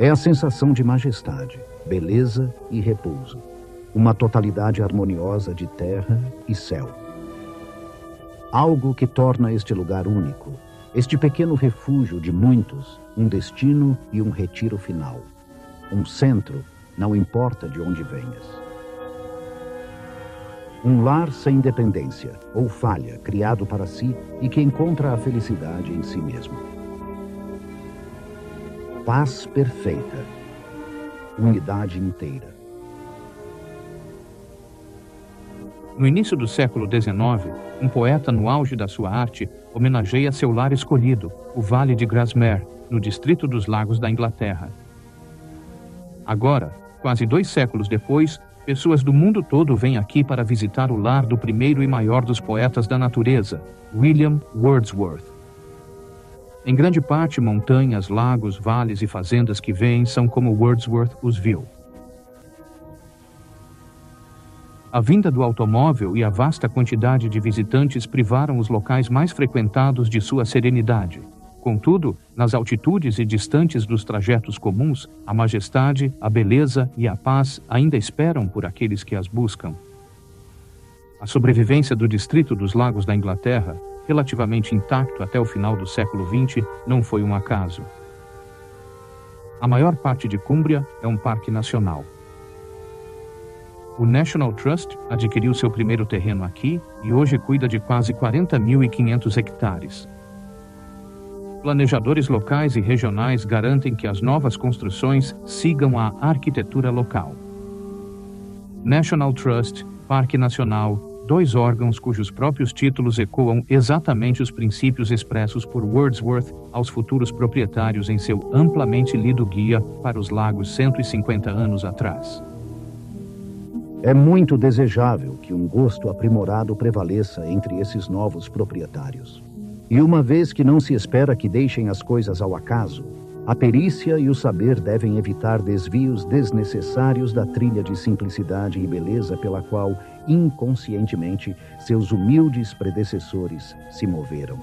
É a sensação de majestade, beleza e repouso. Uma totalidade harmoniosa de terra e céu. Algo que torna este lugar único, este pequeno refúgio de muitos, um destino e um retiro final. Um centro, não importa de onde venhas. Um lar sem dependência ou falha, criado para si e que encontra a felicidade em si mesmo. Paz perfeita. Unidade inteira. No início do século XIX, um poeta no auge da sua arte homenageia seu lar escolhido, o Vale de Grasmere, no distrito dos Lagos da Inglaterra. Agora, quase 2 séculos depois, pessoas do mundo todo vêm aqui para visitar o lar do primeiro e maior dos poetas da natureza, William Wordsworth. Em grande parte, montanhas, lagos, vales e fazendas que vêm são como Wordsworth os viu. A vinda do automóvel e a vasta quantidade de visitantes privaram os locais mais frequentados de sua serenidade. Contudo, nas altitudes e distantes dos trajetos comuns, a majestade, a beleza e a paz ainda esperam por aqueles que as buscam. A sobrevivência do distrito dos Lagos da Inglaterra, relativamente intacto até o final do século XX, não foi um acaso. A maior parte de Cumbria é um parque nacional. O National Trust adquiriu seu primeiro terreno aqui e hoje cuida de quase 40.500 hectares. Planejadores locais e regionais garantem que as novas construções sigam a arquitetura local. National Trust, Parque Nacional, 2 órgãos cujos próprios títulos ecoam exatamente os princípios expressos por Wordsworth aos futuros proprietários em seu amplamente lido guia para os lagos 150 anos atrás. É muito desejável que um gosto aprimorado prevaleça entre esses novos proprietários. E uma vez que não se espera que deixem as coisas ao acaso, a perícia e o saber devem evitar desvios desnecessários da trilha de simplicidade e beleza pela qual, inconscientemente, seus humildes predecessores se moveram.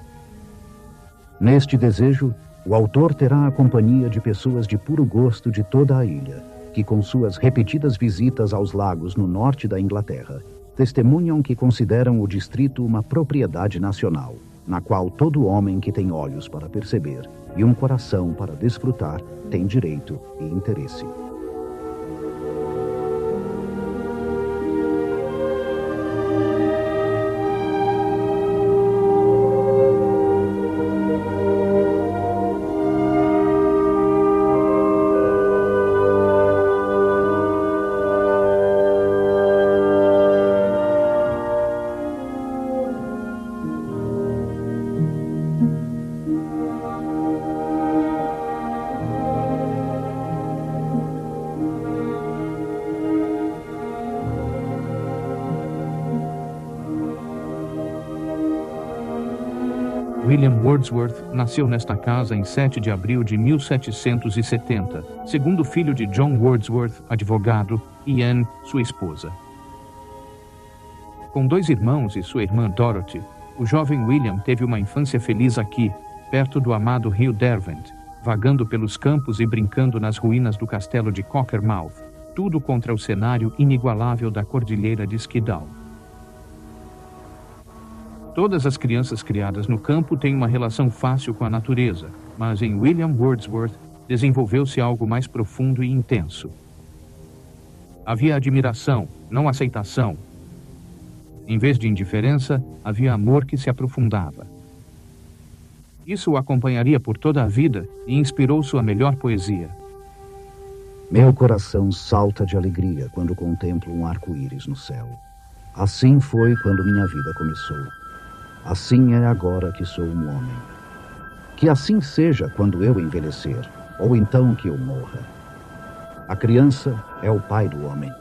Neste desejo, o autor terá a companhia de pessoas de puro gosto de toda a ilha, que com suas repetidas visitas aos lagos no norte da Inglaterra, testemunham que consideram o distrito uma propriedade nacional, na qual todo homem que tem olhos para perceber e um coração para desfrutar tem direito e interesse. William Wordsworth nasceu nesta casa em 7 de abril de 1770, segundo filho de John Wordsworth, advogado, e Anne, sua esposa. Com 2 irmãos e sua irmã Dorothy, o jovem William teve uma infância feliz aqui, perto do amado rio Derwent, vagando pelos campos e brincando nas ruínas do castelo de Cockermouth, tudo contra o cenário inigualável da cordilheira de Skiddaw. Todas as crianças criadas no campo têm uma relação fácil com a natureza, mas em William Wordsworth desenvolveu-se algo mais profundo e intenso. Havia admiração, não aceitação. Em vez de indiferença, havia amor que se aprofundava. Isso o acompanharia por toda a vida e inspirou sua melhor poesia. Meu coração salta de alegria quando contemplo um arco-íris no céu. Assim foi quando minha vida começou. Assim é agora que sou um homem. Que assim seja quando eu envelhecer, ou então que eu morra. A criança é o pai do homem.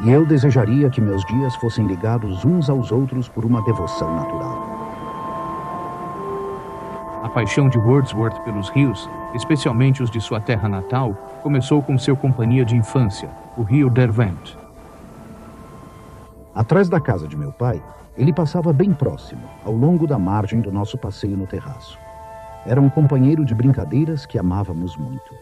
E eu desejaria que meus dias fossem ligados uns aos outros por uma devoção natural. A paixão de Wordsworth pelos rios, especialmente os de sua terra natal, começou com seu companhia de infância, o rio Derwent. Atrás da casa de meu pai, ele passava bem próximo, ao longo da margem do nosso passeio no terraço. Era um companheiro de brincadeiras que amávamos muito.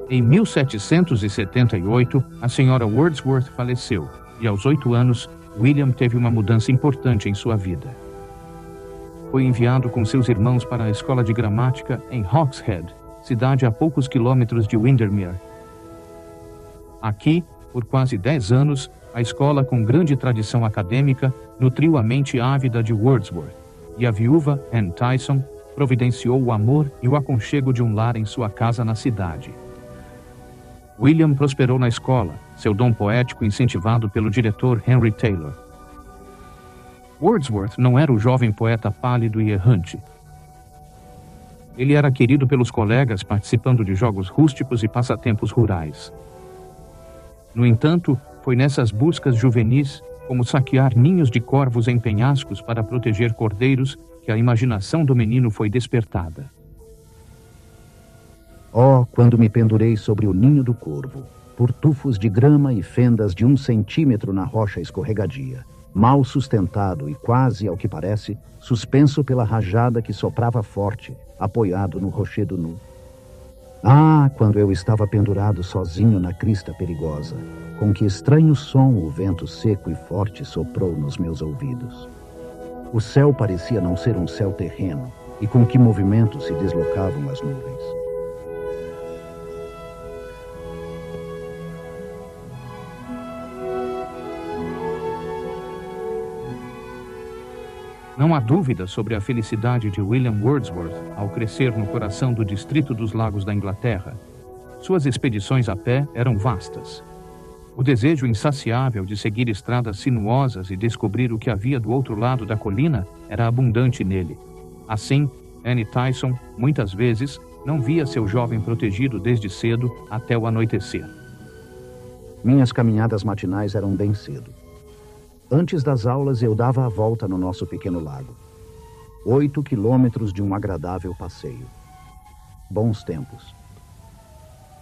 Em 1778, a senhora Wordsworth faleceu e, aos 8 anos, William teve uma mudança importante em sua vida. Foi enviado com seus irmãos para a escola de gramática em Hawkshead, cidade a poucos quilômetros de Windermere. Aqui, por quase 10 anos, a escola, com grande tradição acadêmica, nutriu a mente ávida de Wordsworth, e a viúva, Anne Tyson, providenciou o amor e o aconchego de um lar em sua casa na cidade. William prosperou na escola, seu dom poético incentivado pelo diretor Henry Taylor. Wordsworth não era o jovem poeta pálido e errante. Ele era querido pelos colegas participando de jogos rústicos e passatempos rurais. No entanto, foi nessas buscas juvenis, como saquear ninhos de corvos em penhascos para proteger cordeiros, que a imaginação do menino foi despertada. Oh, quando me pendurei sobre o ninho do corvo, por tufos de grama e fendas de 1 centímetro na rocha escorregadia, mal sustentado e quase, ao que parece, suspenso pela rajada que soprava forte, apoiado no rochedo nu. Ah, quando eu estava pendurado sozinho na crista perigosa, com que estranho som o vento seco e forte soprou nos meus ouvidos. O céu parecia não ser um céu terreno, e com que movimento se deslocavam as nuvens. Não há dúvida sobre a felicidade de William Wordsworth ao crescer no coração do distrito dos Lagos da Inglaterra. Suas expedições a pé eram vastas. O desejo insaciável de seguir estradas sinuosas e descobrir o que havia do outro lado da colina era abundante nele. Assim, Anne Tyson, muitas vezes, não via seu jovem protegido desde cedo até o anoitecer. Minhas caminhadas matinais eram bem cedo. Antes das aulas, eu dava a volta no nosso pequeno lago. 8 quilômetros de um agradável passeio. Bons tempos.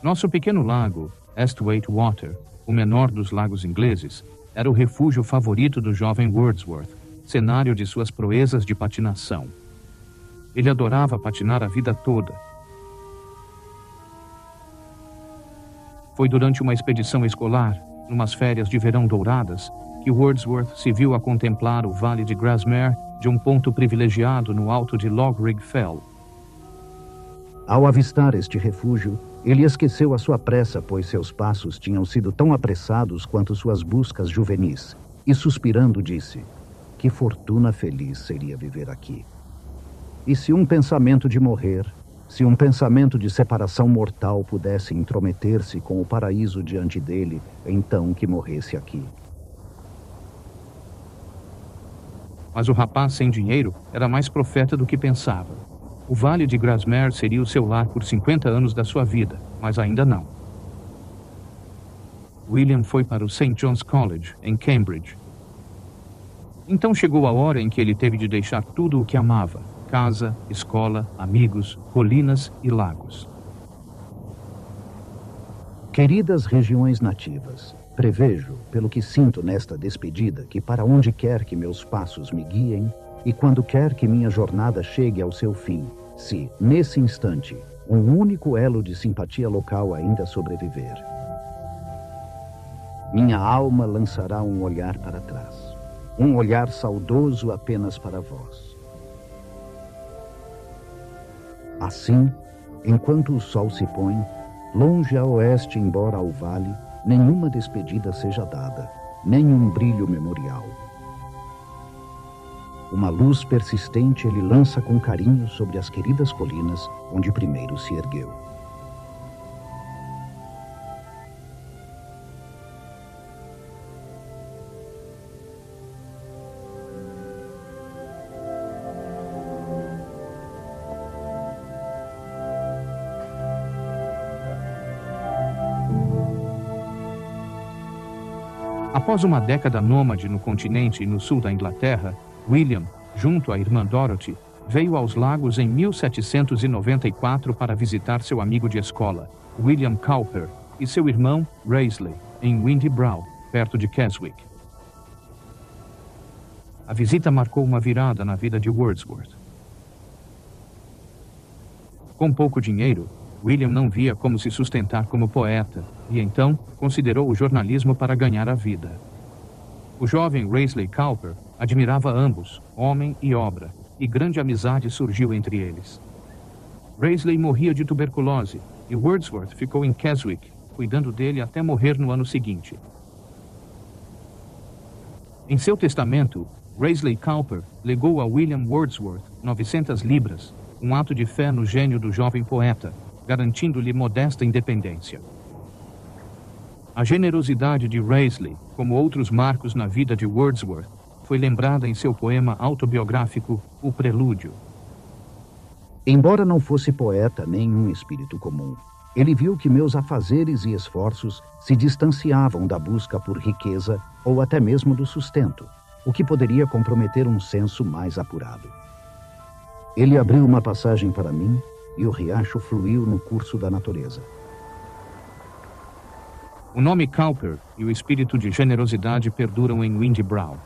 Nosso pequeno lago, Esthwaite Water, o menor dos lagos ingleses, era o refúgio favorito do jovem Wordsworth, cenário de suas proezas de patinação. Ele adorava patinar a vida toda. Foi durante uma expedição escolar, numas férias de verão douradas, que Wordsworth se viu a contemplar o vale de Grasmere de um ponto privilegiado no alto de Logrig Fell. Ao avistar este refúgio, ele esqueceu a sua pressa, pois seus passos tinham sido tão apressados quanto suas buscas juvenis, e suspirando disse: que fortuna feliz seria viver aqui. E se um pensamento de morrer, se um pensamento de separação mortal pudesse intrometer-se com o paraíso diante dele, então que morresse aqui. Mas o rapaz sem dinheiro era mais profeta do que pensava. O Vale de Grasmere seria o seu lar por 50 anos da sua vida, mas ainda não. William foi para o St. John's College, em Cambridge. Então chegou a hora em que ele teve de deixar tudo o que amava: casa, escola, amigos, colinas e lagos. Queridas regiões nativas, prevejo, pelo que sinto nesta despedida, que para onde quer que meus passos me guiem, e quando quer que minha jornada chegue ao seu fim, se, nesse instante, um único elo de simpatia local ainda sobreviver, minha alma lançará um olhar para trás, um olhar saudoso apenas para vós. Assim, enquanto o sol se põe, longe a oeste embora ao vale, nenhuma despedida seja dada, nem um brilho memorial. Uma luz persistente ele lança com carinho sobre as queridas colinas onde primeiro se ergueu. Após uma década nômade no continente e no sul da Inglaterra, William, junto à irmã Dorothy, veio aos Lagos em 1794 para visitar seu amigo de escola, William Cowper, e seu irmão, Raisley, em Windybrow, perto de Keswick. A visita marcou uma virada na vida de Wordsworth. Com pouco dinheiro, William não via como se sustentar como poeta, e então considerou o jornalismo para ganhar a vida. O jovem Raisley Cowper admirava ambos, homem e obra, e grande amizade surgiu entre eles. Raisley morria de tuberculose, e Wordsworth ficou em Keswick, cuidando dele até morrer no ano seguinte. Em seu testamento, Raisley Cowper legou a William Wordsworth 900 libras, um ato de fé no gênio do jovem poeta, garantindo-lhe modesta independência. A generosidade de Raisley, como outros marcos na vida de Wordsworth, foi lembrada em seu poema autobiográfico O Prelúdio. Embora não fosse poeta nem um espírito comum, ele viu que meus afazeres e esforços se distanciavam da busca por riqueza ou até mesmo do sustento, o que poderia comprometer um senso mais apurado. Ele abriu uma passagem para mim e o riacho fluiu no curso da natureza. O nome Cowper e o espírito de generosidade perduram em Windybrow.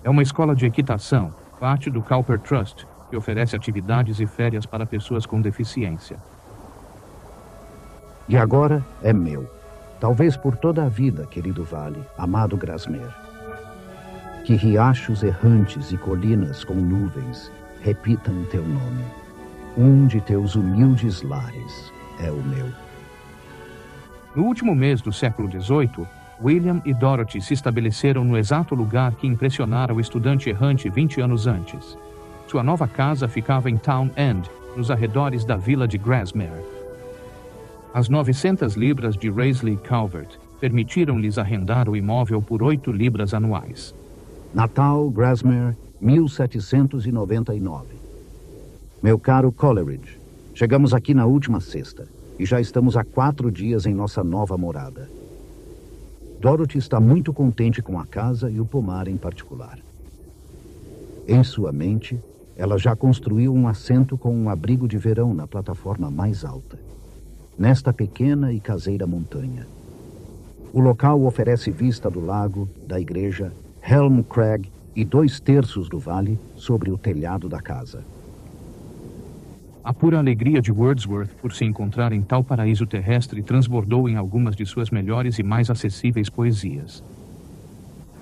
É uma escola de equitação, parte do Cowper Trust, que oferece atividades e férias para pessoas com deficiência. E agora é meu, talvez por toda a vida, querido vale, amado Grasmere. Que riachos errantes e colinas com nuvens repitam teu nome. Um de teus humildes lares é o meu. No último mês do século XVIII, William e Dorothy se estabeleceram no exato lugar que impressionara o estudante errante 20 anos antes. Sua nova casa ficava em Town End, nos arredores da vila de Grasmere. As 900 libras de Raisley Calvert permitiram-lhes arrendar o imóvel por 8 libras anuais. Natal, Grasmere, 1799. Meu caro Coleridge, chegamos aqui na última sexta e já estamos há 4 dias em nossa nova morada. Dorothy está muito contente com a casa e o pomar em particular. Em sua mente, ela já construiu um assento com um abrigo de verão na plataforma mais alta, nesta pequena e caseira montanha. O local oferece vista do lago, da igreja, Helm Crag e 2/3 do vale sobre o telhado da casa. A pura alegria de Wordsworth por se encontrar em tal paraíso terrestre transbordou em algumas de suas melhores e mais acessíveis poesias.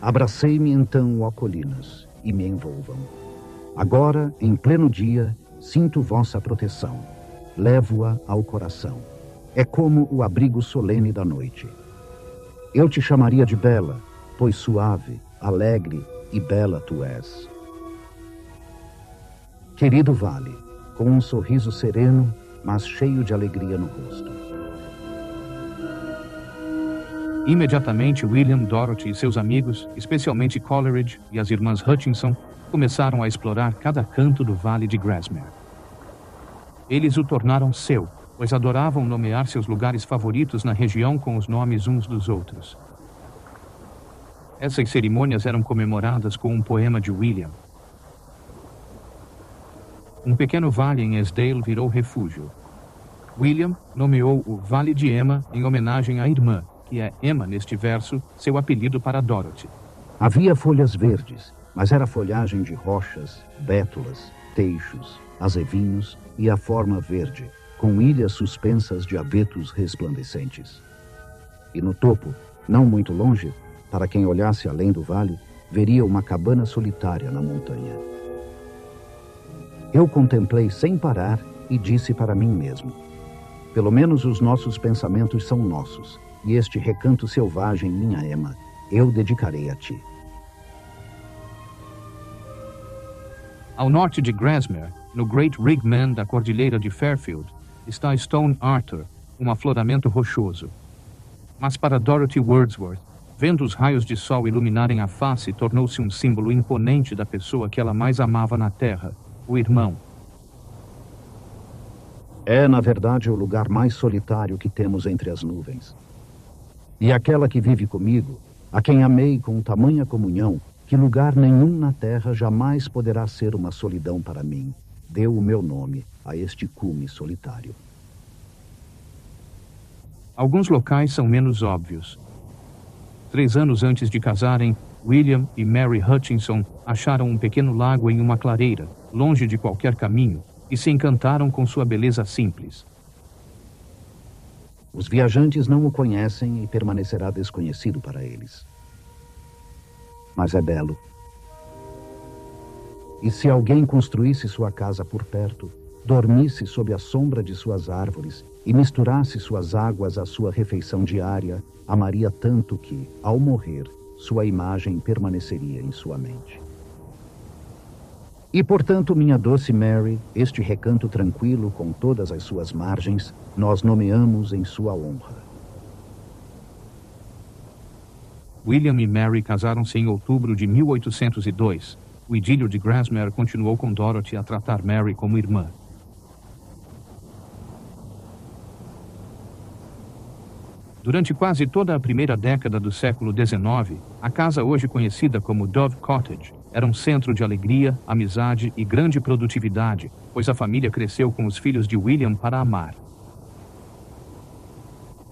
Abracei-me então, ó colinas, e me envolvam. Agora, em pleno dia, sinto vossa proteção. Levo-a ao coração. É como o abrigo solene da noite. Eu te chamaria de bela, pois suave, alegre e bela tu és. Querido vale, com um sorriso sereno, mas cheio de alegria no rosto. Imediatamente, William, Dorothy e seus amigos, especialmente Coleridge e as irmãs Hutchinson, começaram a explorar cada canto do Vale de Grasmere. Eles o tornaram seu, pois adoravam nomear seus lugares favoritos na região com os nomes uns dos outros. Essas cerimônias eram comemoradas com um poema de William. Um pequeno vale em Esdale virou refúgio. William nomeou o Vale de Emma em homenagem à irmã, que é Emma neste verso, seu apelido para Dorothy. Havia folhas verdes, mas era folhagem de rochas, bétulas, teixos, azevinhos e a forma verde, com ilhas suspensas de abetos resplandecentes. E no topo, não muito longe, para quem olhasse além do vale, veria uma cabana solitária na montanha. Eu contemplei sem parar e disse para mim mesmo: pelo menos os nossos pensamentos são nossos, e este recanto selvagem, minha Emma, eu dedicarei a ti. Ao norte de Grasmere, no Great Rigman da cordilheira de Fairfield, está Stone Arthur, um afloramento rochoso. Mas para Dorothy Wordsworth, vendo os raios de sol iluminarem a face, tornou-se um símbolo imponente da pessoa que ela mais amava na terra, o irmão. É, na verdade, o lugar mais solitário que temos entre as nuvens. E aquela que vive comigo, a quem amei com tamanha comunhão, que lugar nenhum na terra jamais poderá ser uma solidão para mim, deu o meu nome a este cume solitário. Alguns locais são menos óbvios. 3 anos antes de casarem, William e Mary Hutchinson acharam um pequeno lago em uma clareira, longe de qualquer caminho, e se encantaram com sua beleza simples. Os viajantes não o conhecem e permanecerá desconhecido para eles. Mas é belo. E se alguém construísse sua casa por perto, dormisse sob a sombra de suas árvores e misturasse suas águas à sua refeição diária, amaria tanto que, ao morrer, sua imagem permaneceria em sua mente. E, portanto, minha doce Mary, este recanto tranquilo com todas as suas margens, nós nomeamos em sua honra. William e Mary casaram-se em outubro de 1802. O idílio de Grasmere continuou com Dorothy a tratar Mary como irmã. Durante quase toda a primeira década do século XIX, a casa hoje conhecida como Dove Cottage era um centro de alegria, amizade e grande produtividade, pois a família cresceu com os filhos de William para amar.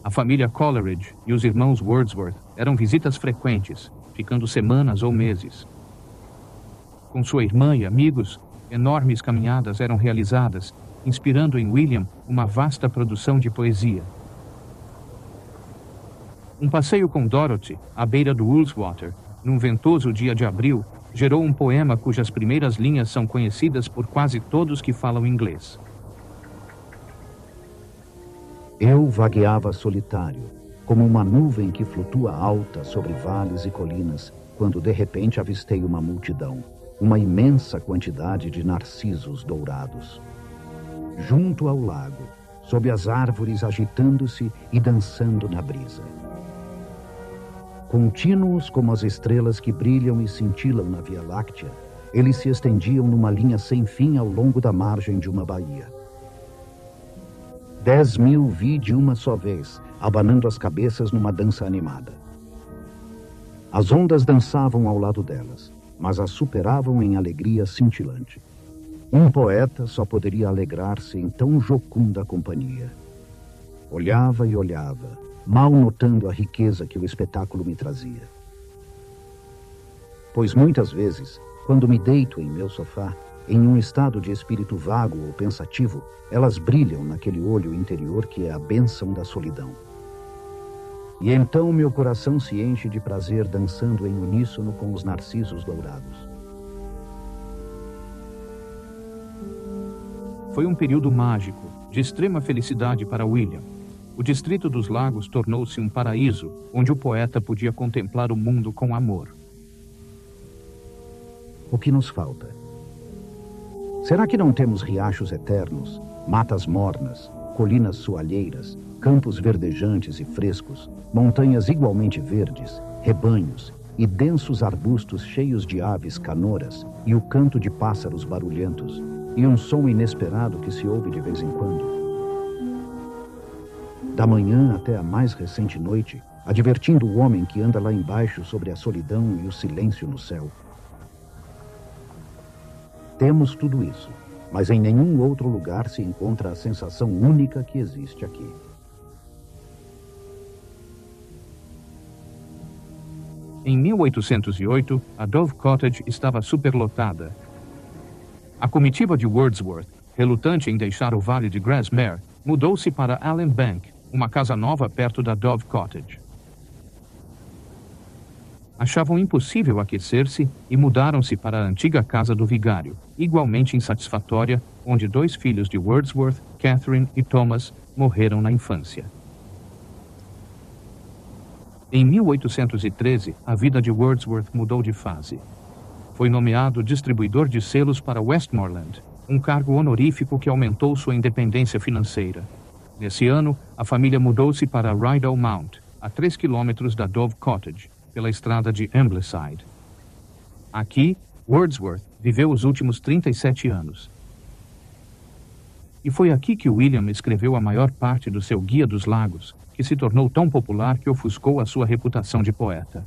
A família Coleridge e os irmãos Wordsworth eram visitas frequentes, ficando semanas ou meses. Com sua irmã e amigos, enormes caminhadas eram realizadas, inspirando em William uma vasta produção de poesia. Um passeio com Dorothy, à beira do Ullswater, num ventoso dia de abril, gerou um poema cujas primeiras linhas são conhecidas por quase todos que falam inglês. Eu vagueava solitário, como uma nuvem que flutua alta sobre vales e colinas, quando de repente avistei uma multidão, uma imensa quantidade de narcisos dourados. Junto ao lago, sob as árvores agitando-se e dançando na brisa. Contínuos como as estrelas que brilham e cintilam na Via Láctea, eles se estendiam numa linha sem fim ao longo da margem de uma baía. 10.000 vi de uma só vez, abanando as cabeças numa dança animada. As ondas dançavam ao lado delas, mas as superavam em alegria cintilante. Um poeta só poderia alegrar-se em tão jocunda companhia. Olhava e olhava, mal notando a riqueza que o espetáculo me trazia. Pois muitas vezes, quando me deito em meu sofá, em um estado de espírito vago ou pensativo, elas brilham naquele olho interior que é a bênção da solidão. E então meu coração se enche de prazer dançando em uníssono com os narcisos dourados. Foi um período mágico, de extrema felicidade para William. O Distrito dos Lagos tornou-se um paraíso, onde o poeta podia contemplar o mundo com amor. O que nos falta? Será que não temos riachos eternos, matas mornas, colinas soalheiras, campos verdejantes e frescos, montanhas igualmente verdes, rebanhos e densos arbustos cheios de aves canoras e o canto de pássaros barulhentos e um som inesperado que se ouve de vez em quando? Da manhã até a mais recente noite, advertindo o homem que anda lá embaixo sobre a solidão e o silêncio no céu. Temos tudo isso, mas em nenhum outro lugar se encontra a sensação única que existe aqui. Em 1808, a Dove Cottage estava superlotada. A comitiva de Wordsworth, relutante em deixar o vale de Grasmere, mudou-se para Allen Bank, uma casa nova perto da Dove Cottage. Achavam impossível aquecer-se e mudaram-se para a antiga casa do vigário, igualmente insatisfatória, onde 2 filhos de Wordsworth, Catherine e Thomas, morreram na infância. Em 1813, a vida de Wordsworth mudou de fase. Foi nomeado distribuidor de selos para Westmoreland, um cargo honorífico que aumentou sua independência financeira. Nesse ano, a família mudou-se para Rydal Mount, a 3 quilômetros da Dove Cottage, pela estrada de Ambleside. Aqui, Wordsworth viveu os últimos 37 anos. E foi aqui que William escreveu a maior parte do seu Guia dos Lagos, que se tornou tão popular que ofuscou a sua reputação de poeta.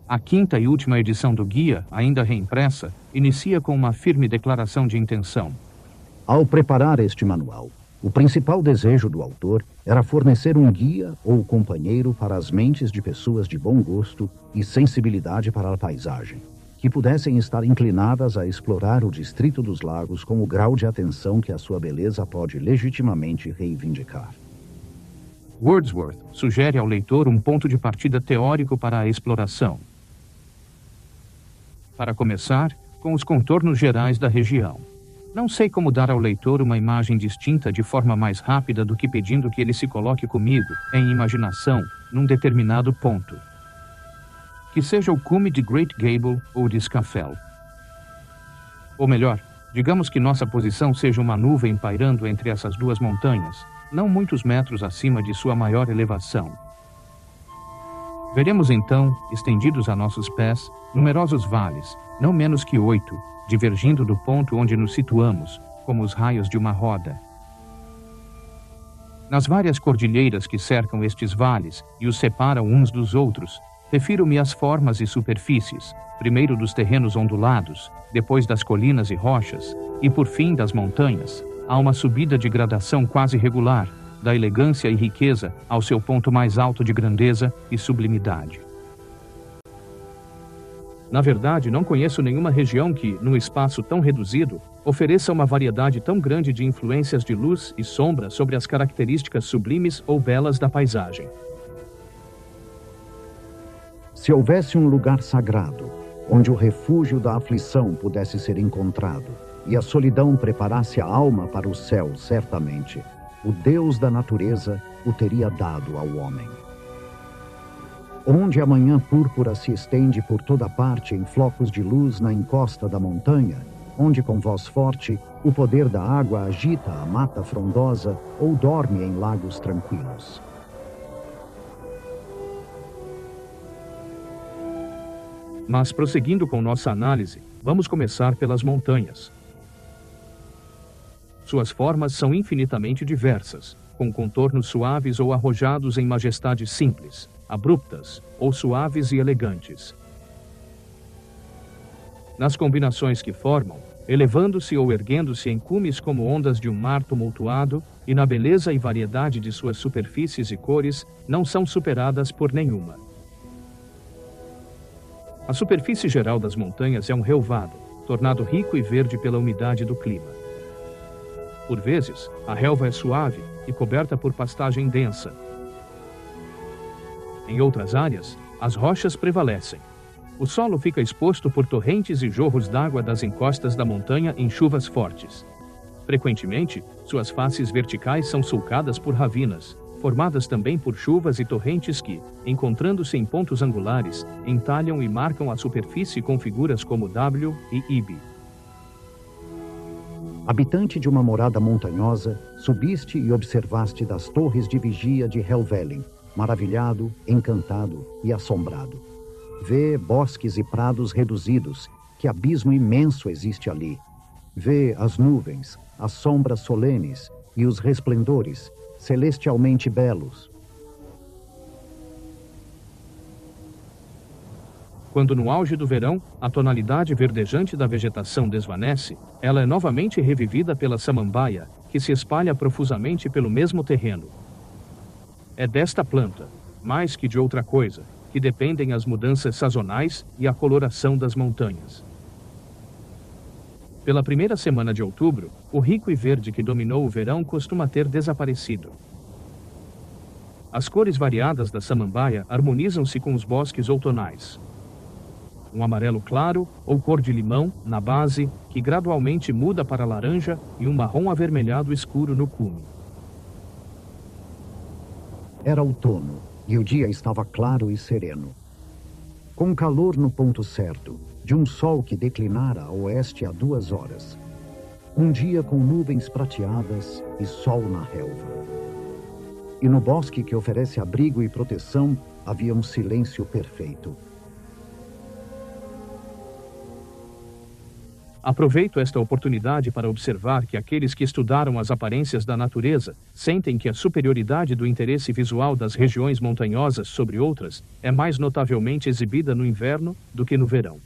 A 5ª e última edição do guia, ainda reimpressa, inicia com uma firme declaração de intenção. Ao preparar este manual, o principal desejo do autor era fornecer um guia ou companheiro para as mentes de pessoas de bom gosto e sensibilidade para a paisagem, que pudessem estar inclinadas a explorar o distrito dos lagos com o grau de atenção que a sua beleza pode legitimamente reivindicar. Wordsworth sugere ao leitor um ponto de partida teórico para a exploração. Para começar, com os contornos gerais da região. Não sei como dar ao leitor uma imagem distinta de forma mais rápida do que pedindo que ele se coloque comigo, em imaginação, num determinado ponto. Que seja o cume de Great Gable ou de Scafell. Ou melhor, digamos que nossa posição seja uma nuvem pairando entre essas duas montanhas, não muitos metros acima de sua maior elevação. Veremos então, estendidos a nossos pés, numerosos vales, não menos que 8, divergindo do ponto onde nos situamos, como os raios de uma roda. Nas várias cordilheiras que cercam estes vales e os separam uns dos outros, refiro-me às formas e superfícies, primeiro dos terrenos ondulados, depois das colinas e rochas, e por fim das montanhas. Há uma subida de gradação quase regular, da elegância e riqueza ao seu ponto mais alto de grandeza e sublimidade. Na verdade, não conheço nenhuma região que, num espaço tão reduzido, ofereça uma variedade tão grande de influências de luz e sombra sobre as características sublimes ou belas da paisagem. Se houvesse um lugar sagrado, onde o refúgio da aflição pudesse ser encontrado, e a solidão preparasse a alma para o céu, certamente, o Deus da natureza o teria dado ao homem. Onde a manhã púrpura se estende por toda parte em flocos de luz na encosta da montanha, onde com voz forte o poder da água agita a mata frondosa ou dorme em lagos tranquilos. Mas, prosseguindo com nossa análise, vamos começar pelas montanhas. Suas formas são infinitamente diversas, com contornos suaves ou arrojados em majestade simples, abruptas ou suaves e elegantes. Nas combinações que formam, elevando-se ou erguendo-se em cumes como ondas de um mar tumultuado, e na beleza e variedade de suas superfícies e cores, não são superadas por nenhuma. A superfície geral das montanhas é um relvado, tornado rico e verde pela umidade do clima. Por vezes, a relva é suave e coberta por pastagem densa. Em outras áreas, as rochas prevalecem. O solo fica exposto por torrentes e jorros d'água das encostas da montanha em chuvas fortes. Frequentemente, suas faces verticais são sulcadas por ravinas, formadas também por chuvas e torrentes que, encontrando-se em pontos angulares, entalham e marcam a superfície com figuras como W e IB. Habitante de uma morada montanhosa, subiste e observaste das torres de vigia de Helvellyn, maravilhado, encantado e assombrado. Vê bosques e prados reduzidos, que abismo imenso existe ali. Vê as nuvens, as sombras solenes e os resplendores, celestialmente belos. Quando no auge do verão, a tonalidade verdejante da vegetação desvanece, ela é novamente revivida pela samambaia, que se espalha profusamente pelo mesmo terreno. É desta planta, mais que de outra coisa, que dependem as mudanças sazonais e a coloração das montanhas. Pela primeira semana de outubro, o rico e verde que dominou o verão costuma ter desaparecido. As cores variadas da samambaia harmonizam-se com os bosques outonais. Um amarelo claro ou cor de limão na base, que gradualmente muda para laranja, e um marrom avermelhado escuro no cume. Era outono e o dia estava claro e sereno. Com calor no ponto certo, de um sol que declinara a oeste há 2 horas. Um dia com nuvens prateadas e sol na relva. E no bosque que oferece abrigo e proteção havia um silêncio perfeito. Aproveito esta oportunidade para observar que aqueles que estudaram as aparências da natureza sentem que a superioridade do interesse visual das regiões montanhosas sobre outras é mais notavelmente exibida no inverno do que no verão.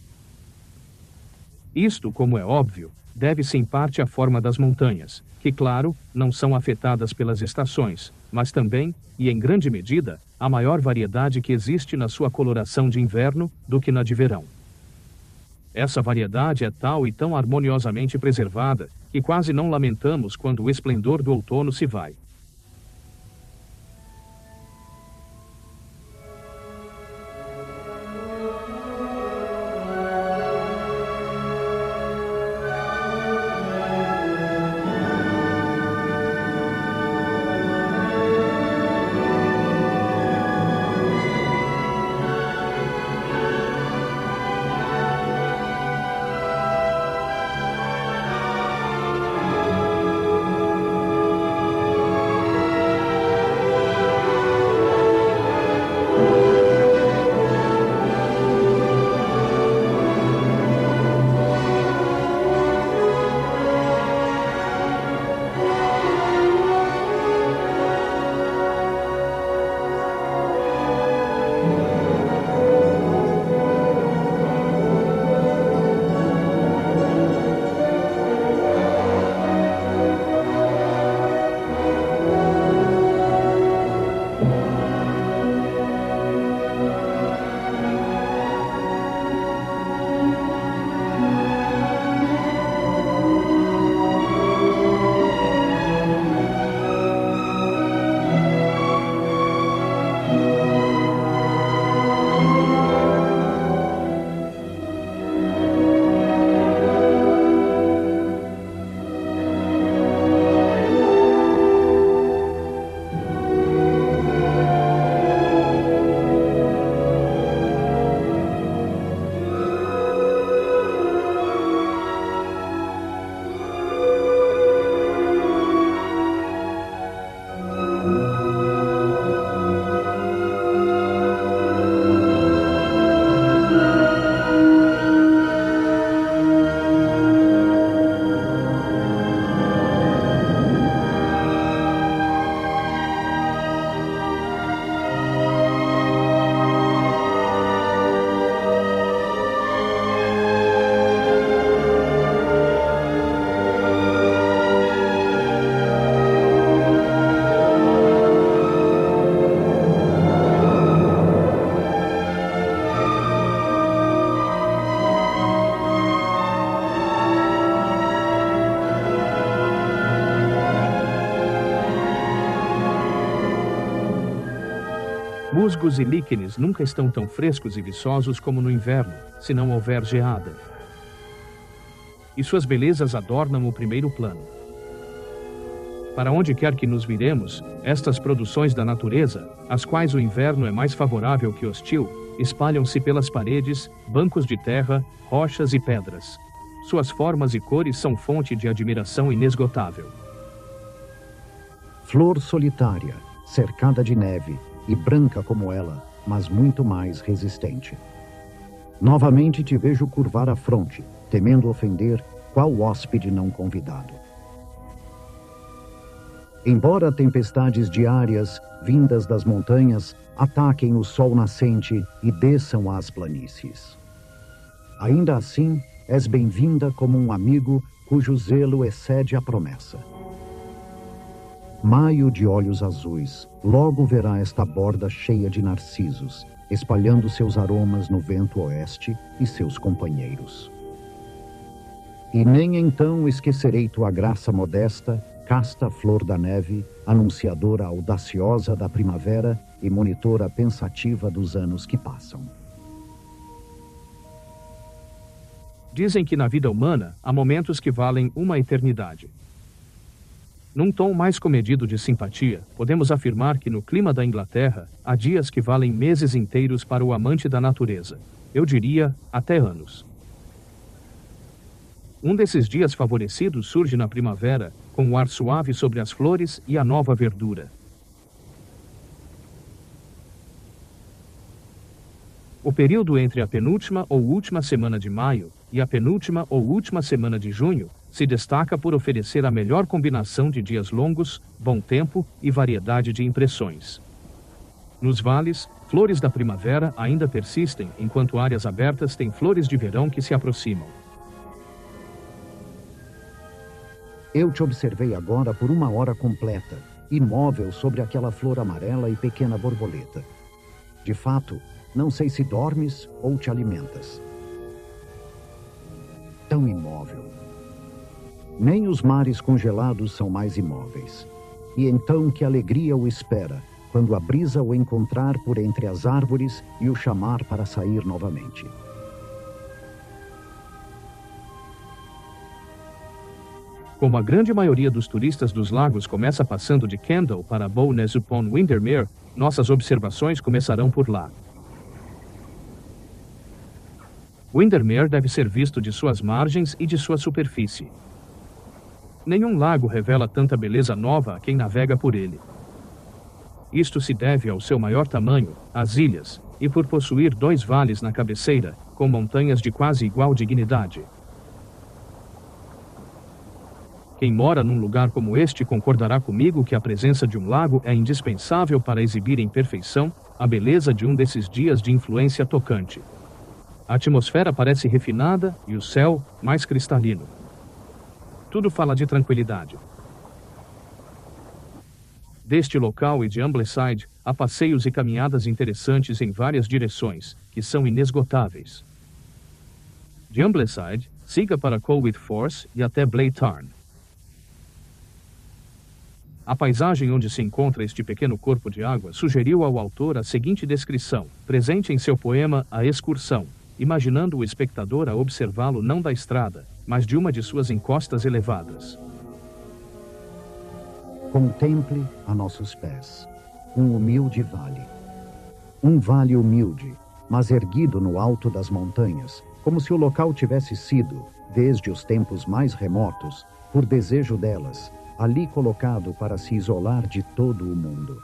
Isto, como é óbvio, deve-se em parte à forma das montanhas, que, claro, não são afetadas pelas estações, mas também, e em grande medida, à maior variedade que existe na sua coloração de inverno do que na de verão. Essa variedade é tal e tão harmoniosamente preservada que quase não lamentamos quando o esplendor do outono se vai. Musgos e líquenes nunca estão tão frescos e viçosos como no inverno, se não houver geada. E suas belezas adornam o primeiro plano. Para onde quer que nos viremos, estas produções da natureza, às quais o inverno é mais favorável que hostil, espalham-se pelas paredes, bancos de terra, rochas e pedras. Suas formas e cores são fonte de admiração inesgotável. Flor solitária, cercada de neve, e branca como ela, mas muito mais resistente. Novamente te vejo curvar a fronte, temendo ofender qual hóspede não convidado. Embora tempestades diárias, vindas das montanhas, ataquem o sol nascente e desçam às planícies. Ainda assim, és bem-vinda como um amigo cujo zelo excede a promessa. Maio de olhos azuis, logo verá esta borda cheia de narcisos, espalhando seus aromas no vento oeste e seus companheiros. E nem então esquecerei tua graça modesta, casta flor da neve, anunciadora audaciosa da primavera e monitora pensativa dos anos que passam. Dizem que na vida humana há momentos que valem uma eternidade. Num tom mais comedido de simpatia, podemos afirmar que no clima da Inglaterra há dias que valem meses inteiros para o amante da natureza. Eu diria, até anos. Um desses dias favorecidos surge na primavera, com o ar suave sobre as flores e a nova verdura. O período entre a penúltima ou última semana de maio e a penúltima ou última semana de junho se destaca por oferecer a melhor combinação de dias longos, bom tempo e variedade de impressões. Nos vales, flores da primavera ainda persistem, enquanto áreas abertas têm flores de verão que se aproximam. Eu te observei agora por 1 hora completa, imóvel sobre aquela flor amarela e pequena borboleta. De fato, não sei se dormes ou te alimentas. tão imóvel. Nem os mares congelados são mais imóveis. E então que alegria o espera, quando a brisa o encontrar por entre as árvores e o chamar para sair novamente. Como a grande maioria dos turistas dos lagos começa passando de Kendall para Bowness upon Windermere, nossas observações começarão por lá. Windermere deve ser visto de suas margens e de sua superfície. Nenhum lago revela tanta beleza nova a quem navega por ele. Isto se deve ao seu maior tamanho, às ilhas, e por possuir 2 vales na cabeceira, com montanhas de quase igual dignidade. Quem mora num lugar como este concordará comigo que a presença de um lago é indispensável para exibir em perfeição a beleza de um desses dias de influência tocante. A atmosfera parece refinada e o céu mais cristalino. Tudo fala de tranquilidade. Deste local e de Ambleside, há passeios e caminhadas interessantes em várias direções, que são inesgotáveis. De Ambleside, siga para Colwith Force e até Blea Tarn. A paisagem onde se encontra este pequeno corpo de água sugeriu ao autor a seguinte descrição, presente em seu poema A Excursão, imaginando o espectador a observá-lo não da estrada, mas de uma de suas encostas elevadas. Contemple a nossos pés um humilde vale. Um vale humilde, mas erguido no alto das montanhas, como se o local tivesse sido, desde os tempos mais remotos, por desejo delas, ali colocado para se isolar de todo o mundo.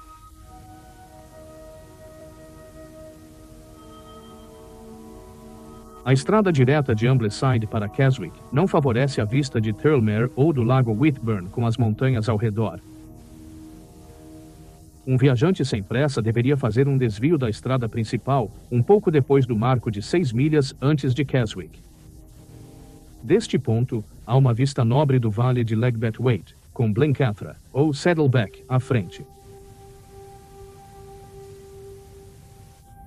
A estrada direta de Ambleside para Keswick não favorece a vista de Thirlmere ou do lago Whitburn com as montanhas ao redor. Um viajante sem pressa deveria fazer um desvio da estrada principal um pouco depois do marco de 6 milhas antes de Keswick. Deste ponto, há uma vista nobre do vale de Legbeathwaite, com Blencathra, ou Saddleback, à frente.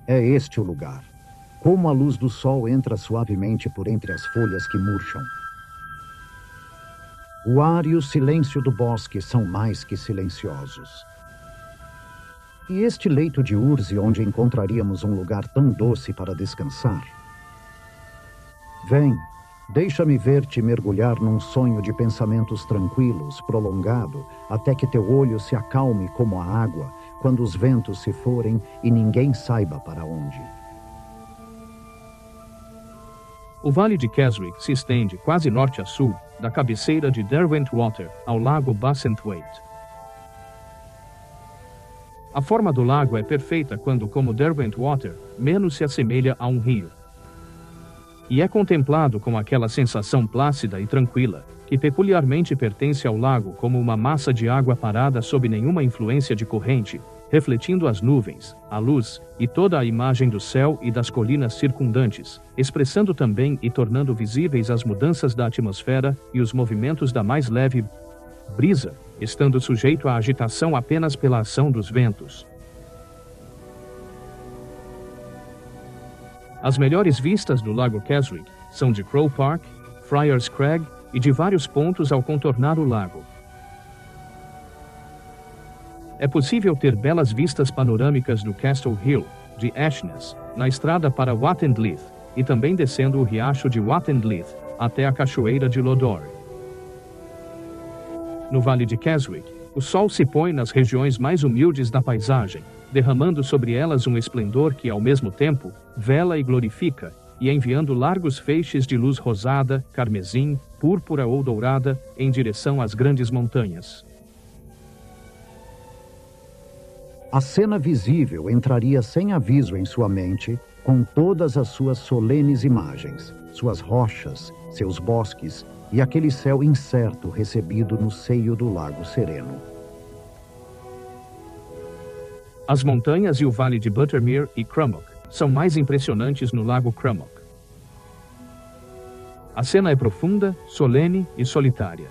É este o lugar. Como a luz do sol entra suavemente por entre as folhas que murcham. O ar e o silêncio do bosque são mais que silenciosos. E este leito de urze onde encontraríamos um lugar tão doce para descansar? Vem, deixa-me ver-te mergulhar num sonho de pensamentos tranquilos, prolongado, até que teu olho se acalme como a água, quando os ventos se forem e ninguém saiba para onde. O Vale de Keswick se estende quase norte a sul, da cabeceira de Derwentwater ao lago Bassenthwaite. A forma do lago é perfeita quando, como Derwentwater, menos se assemelha a um rio. E é contemplado com aquela sensação plácida e tranquila, que peculiarmente pertence ao lago como uma massa de água parada sob nenhuma influência de corrente, refletindo as nuvens, a luz e toda a imagem do céu e das colinas circundantes, expressando também e tornando visíveis as mudanças da atmosfera e os movimentos da mais leve brisa, estando sujeito à agitação apenas pela ação dos ventos. As melhores vistas do lago Keswick são de Crow Park, Friars Crag e de vários pontos ao contornar o lago. É possível ter belas vistas panorâmicas do Castle Hill, de Ashness, na estrada para Watendleath, e também descendo o riacho de Watendleath, até a cachoeira de Lodore. No Vale de Keswick, o sol se põe nas regiões mais humildes da paisagem, derramando sobre elas um esplendor que, ao mesmo tempo, vela e glorifica, e enviando largos feixes de luz rosada, carmesim, púrpura ou dourada, em direção às grandes montanhas. A cena visível entraria sem aviso em sua mente, com todas as suas solenes imagens, suas rochas, seus bosques e aquele céu incerto recebido no seio do lago sereno. As montanhas e o vale de Buttermere e Crummock são mais impressionantes no lago Crummock. A cena é profunda, solene e solitária.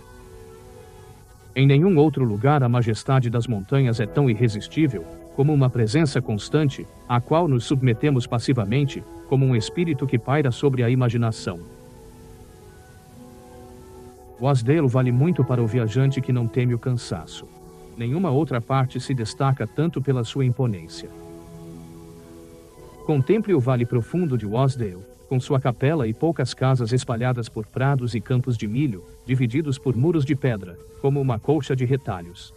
Em nenhum outro lugar a majestade das montanhas é tão irresistível como uma presença constante, à qual nos submetemos passivamente, como um espírito que paira sobre a imaginação. Wasdale vale muito para o viajante que não teme o cansaço. Nenhuma outra parte se destaca tanto pela sua imponência. Contemple o Vale Profundo de Wasdale, com sua capela e poucas casas espalhadas por prados e campos de milho, divididos por muros de pedra, como uma colcha de retalhos.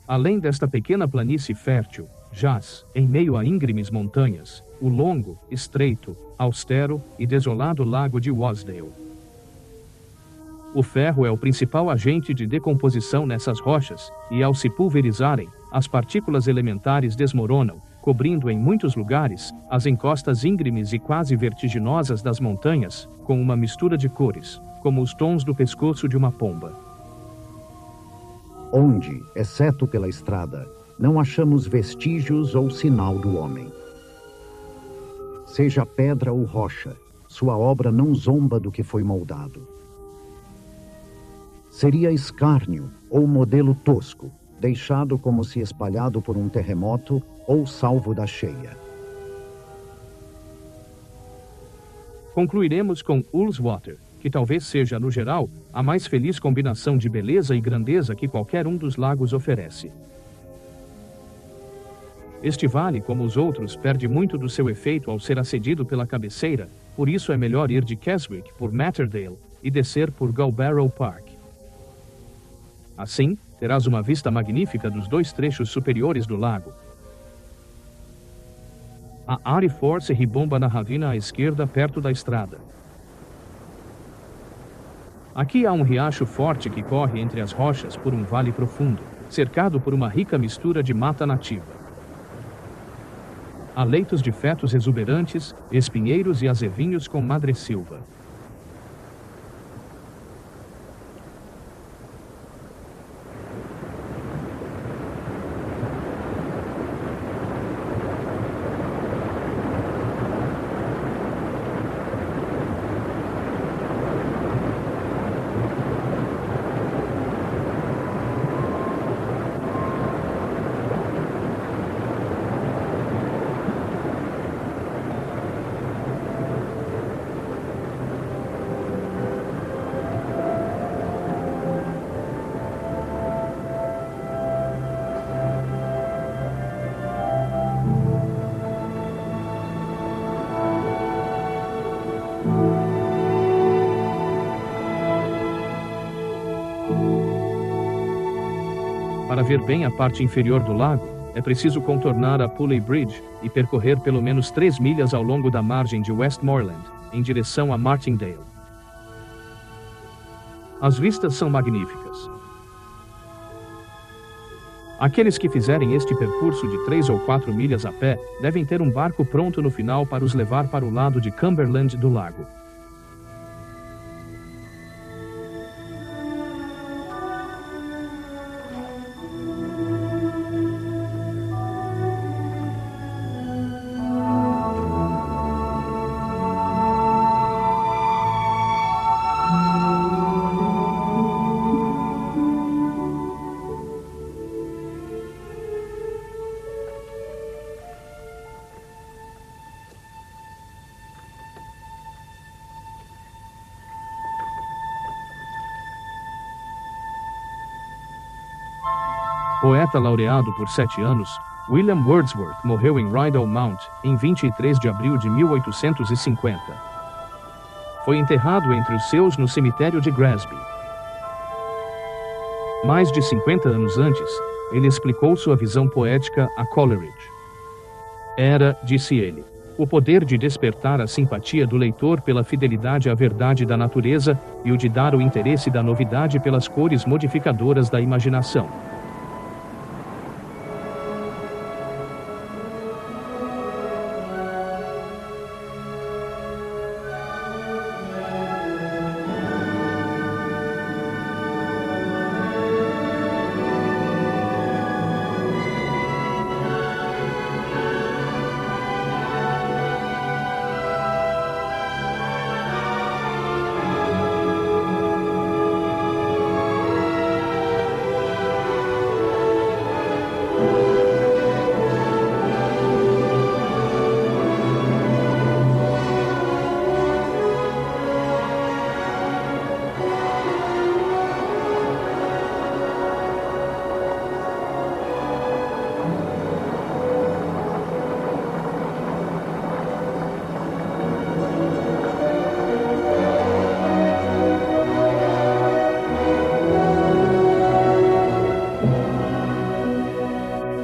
Além desta pequena planície fértil, jaz, em meio a íngremes montanhas, o longo, estreito, austero e desolado lago de Wasdale. O ferro é o principal agente de decomposição nessas rochas, e ao se pulverizarem, as partículas elementares desmoronam, cobrindo em muitos lugares as encostas íngremes e quase vertiginosas das montanhas, com uma mistura de cores, como os tons do pescoço de uma pomba. Onde, exceto pela estrada, não achamos vestígios ou sinal do homem. Seja pedra ou rocha, sua obra não zomba do que foi moldado. Seria escárnio ou modelo tosco, deixado como se espalhado por um terremoto ou salvo da cheia. Concluiremos com Ullswater, que talvez seja, no geral, a mais feliz combinação de beleza e grandeza que qualquer um dos lagos oferece. Este vale, como os outros, perde muito do seu efeito ao ser acedido pela cabeceira, por isso é melhor ir de Keswick por Matterdale e descer por Gulbarrow Park. Assim, terás uma vista magnífica dos dois trechos superiores do lago. A Ariford se ribomba na ravina à esquerda perto da estrada. Aqui há um riacho forte que corre entre as rochas por um vale profundo, cercado por uma rica mistura de mata nativa. Há leitos de fetos exuberantes, espinheiros e azevinhos com madressilva. Para ver bem a parte inferior do lago, é preciso contornar a Pulley Bridge e percorrer pelo menos 3 milhas ao longo da margem de Westmoreland, em direção a Martindale. As vistas são magníficas. Aqueles que fizerem este percurso de 3 ou 4 milhas a pé devem ter um barco pronto no final para os levar para o lado de Cumberland do lago. Poeta laureado por 7 anos, William Wordsworth morreu em Rydal Mount, em 23 de abril de 1850. Foi enterrado entre os seus no cemitério de Gresby. Mais de 50 anos antes, ele explicou sua visão poética a Coleridge. Era, disse ele, o poder de despertar a simpatia do leitor pela fidelidade à verdade da natureza e o de dar o interesse da novidade pelas cores modificadoras da imaginação.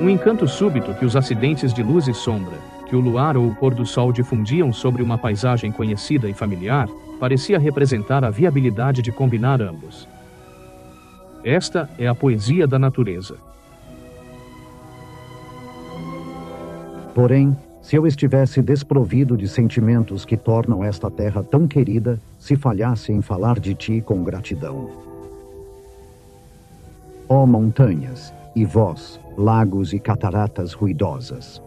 Um encanto súbito que os acidentes de luz e sombra, que o luar ou o pôr do sol difundiam sobre uma paisagem conhecida e familiar, parecia representar a viabilidade de combinar ambos. Esta é a poesia da natureza. Porém, se eu estivesse desprovido de sentimentos que tornam esta terra tão querida, se falhasse em falar de ti com gratidão. Ó montanhas, e vós, lagos e cataratas ruidosas.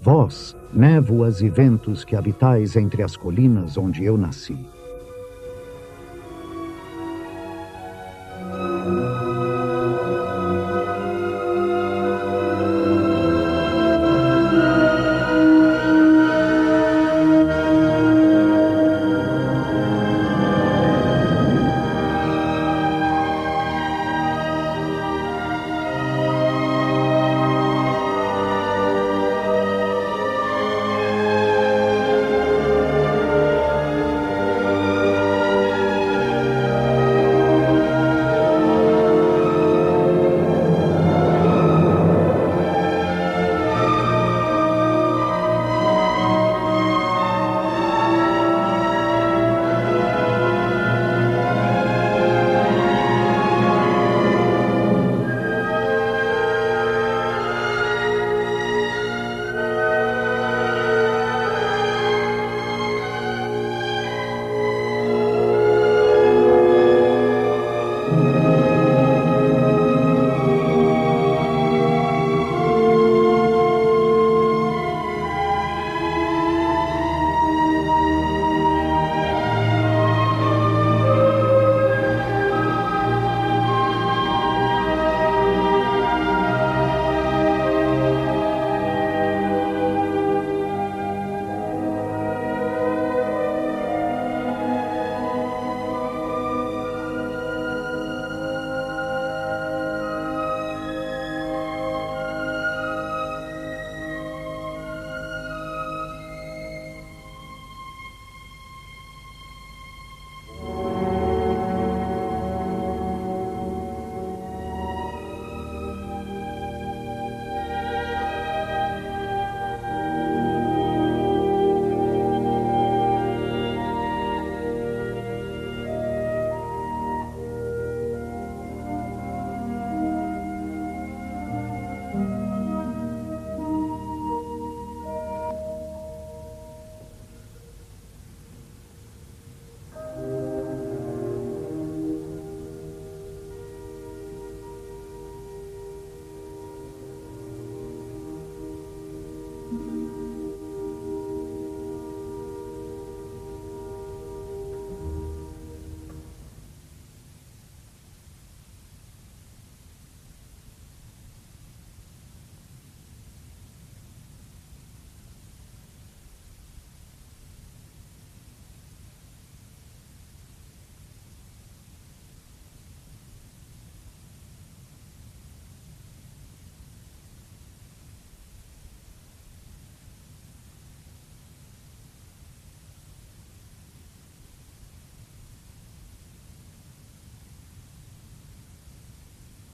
Vós, névoas e ventos que habitais entre as colinas onde eu nasci.